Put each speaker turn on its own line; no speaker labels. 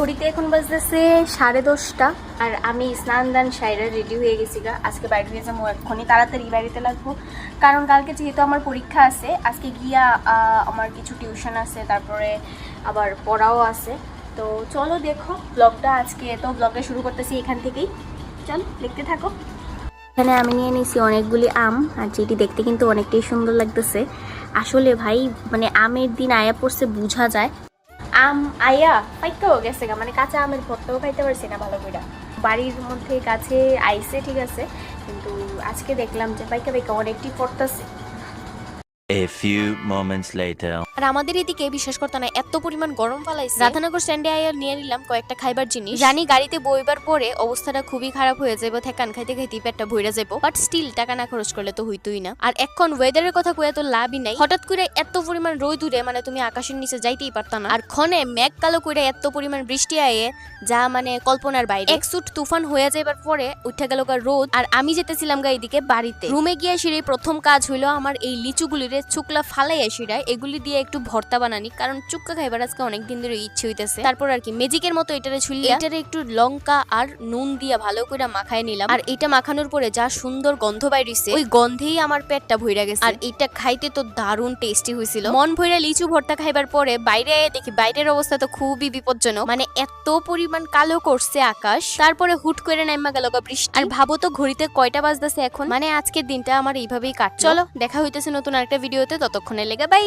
ঘড়িতে এখন বাজতেছে 10:30 আর আমি স্নান দান সাইরা রেডি হয়ে গেছি গা। আজকে বাইরে হয়ে যাবো, এক্ষুনি তাড়াতাড়ি বাড়িতে লাগবো, কারণ কালকে যেহেতু আমার পরীক্ষা আছে, আজকে গিয়া আমার কিছু টিউশন আছে, তারপরে আবার পড়াও আছে। তো চলো দেখো ব্লগটা, আজকে তো ব্লগটা শুরু করতেছি এখান থেকেই, চলো দেখতে থাকো। এখানে আমি নিয়ে নিয়েছি অনেকগুলি আম, আর যেটি দেখতে কিন্তু অনেকটাই সুন্দর লাগতেছে। আসলে ভাই মানে আমের দিন আয়া পড়ছে বোঝা যায়। আম আয়া পাইকাও গেছে গা, মানে কাঁচা আমের ভর্তাও খাইতে পারছি না ভালো করে। বাড়ির মধ্যে কাছে আইসে ঠিক আছে, কিন্তু আজকে দেখলাম যে পাইকা পাইকা অনেকটি পড়তেছে।
A few moments later.
আর আমাদের এদিকে বিশ্বাস করতে না এত পরিমাণ গরম ফালাইছে। রাধানগর স্ট্যান্ডে আয়া নিয়ে নিলাম কয়েকটা খাইবার জিনিস। জানি গাড়িতে বইবার পরে অবস্থাটা খুবই খারাপ হয়ে যাবে, ঠেকান খাইতে খাইতে পেটটা ভইরা যাবো, বাট স্টিল টাকা না খরচ করলে তো হইতোই না। আর এখন ওয়েদারের কথা কইয়া তো লাভই নাই, হঠাৎ করে এত পরিমাণ রোদ উড়ে মানে তুমি আকাশের নিচে যাইতেই পারতা না। আর ক্ষণে মেঘ কালো করে এত পরিমাণ বৃষ্টি আয়ে যা মানে কল্পনার বাইরে। এক সুট তুফান হয়ে যাইবার পরে উঠে গেল রোদ, আর আমি যেতেছিলাম গা এদিকে বাড়িতে। রুমে গিয়ে সিঁড়ি প্রথম কাজ হইলো আমার এই লিচুগুলিরে চুকলা ফালাই সিঁড়ায় এগুলি দিয়ে একটু ভর্তা বানানি, কারণ চুক্কা খাইবার আজকে অনেকদিন ধরে ইচ্ছে হইতেছে। তারপর আর কি ম্যাজিকের মতো এটারে ছুললে এটারে একটু লঙ্কা আর নুন দিয়া ভালো করে মাখায় নিলাম। আর এটা মাখানোর পরে যা সুন্দর গন্ধ বাইরিছে, ওই গন্ধেই আমার পেটটা ভইরা গেছে। আর এটা খাইতে তো দারুণ টেস্টি হয়েছিল। মন ভইরা লিচু ভর্তা খাইবার পরে বাইরে দেখি বাইরের অবস্থা তো খুবই বিপজ্জনক, মানে এত পরিমাণ কালো করছে আকাশ। তারপরে হুট করে নাইমা গেল বৃষ্টি। আর ভাবো তো ঘড়িতে কয়টা বাজতেছে এখন, মানে আজকের দিনটা আমার এইভাবেই কাট। চলো দেখা হইতেছে নতুন আরেকটা ভিডিওতে, ততক্ষণে লেগে বাই।